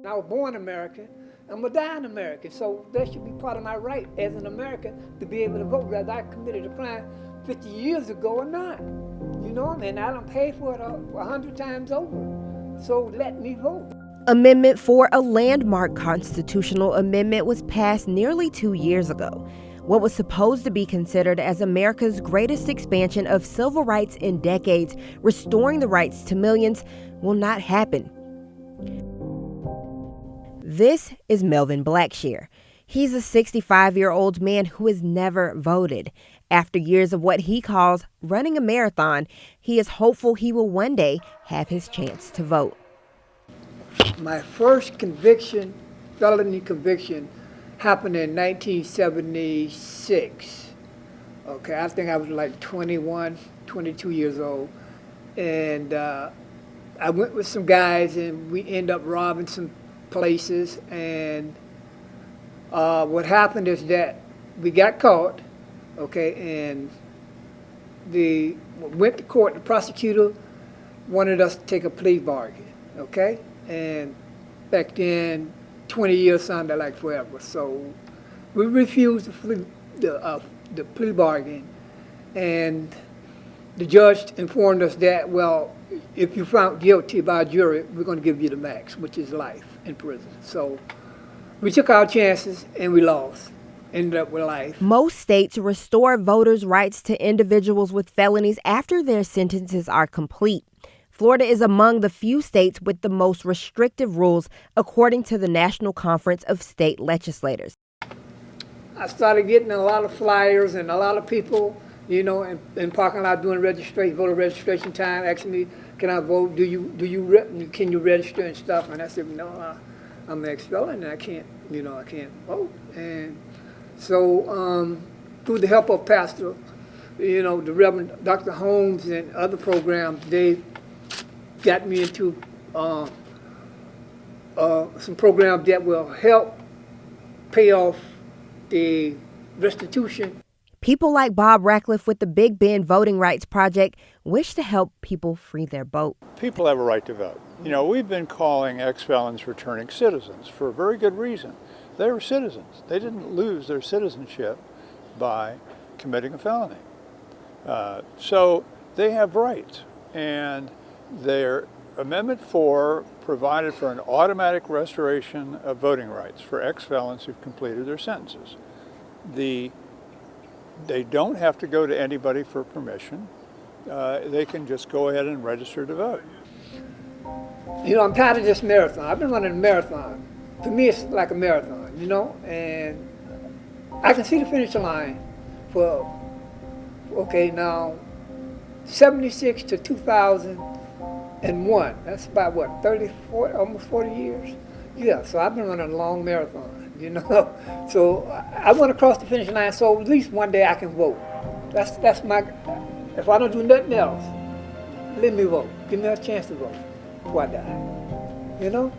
I was born American. I'm going to die an American. So that should be part of my right as an American to be able to vote, whether I committed a crime 50 years ago or not. You know, and I don't pay for it 100 times over. So let me vote. Amendment 4, a landmark constitutional amendment, was passed nearly 2 years ago. What was supposed to be considered as America's greatest expansion of civil rights in decades, restoring the rights to millions, will not happen. This is Melvin Blackshare. He's a 65-year-old man who has never voted. After years of what he calls running a marathon, he is hopeful he will one day have his chance to vote. My first conviction, felony conviction, happened in 1976. Okay, I think I was like 21, 22 years old. And I went with some guys and we ended up robbing some places. And what happened is that we got caught, okay, and went to court. The prosecutor wanted us to take a plea bargain, okay? And back then, 20 years sounded like forever. So we refused the plea bargain. And the judge informed us that, well, if you're found guilty by a jury, we're going to give you the max, which is life in prison. So we took our chances and we lost. Ended up with life. Most states restore voters' rights to individuals with felonies after their sentences are complete. Florida is among the few states with the most restrictive rules, according to the National Conference of State Legislators. I started getting a lot of flyers and a lot of people, you know, in parking lot doing voter registration time, asking me, can I vote? Can you register and stuff? And I said, no, I'm an ex-felon and I can't vote. And so through the help of Pastor, you know, the Reverend Dr. Holmes and other programs, they got me into some programs that will help pay off the restitution. People like Bob Ratcliffe with the Big Bend Voting Rights Project wish to help people free their vote. People have a right to vote. You know, we've been calling ex-felons returning citizens for a very good reason. They were citizens. They didn't lose their citizenship by committing a felony. So they have rights. And their Amendment 4 provided for an automatic restoration of voting rights for ex-felons who've completed their sentences. They don't have to go to anybody for permission. They can just go ahead and register to vote. You know, I'm tired of this marathon. I've been running a marathon. To me, it's like a marathon, you know, and I can see the finish line for, okay, now, 76 to 2001. That's about, what, 30, 40, almost 40 years? Yeah, so I've been running a long marathon, you know. So I want to cross the finish line so at least one day I can vote. That's my, if I don't do nothing else, let me vote. Give me a chance to vote before I die, you know.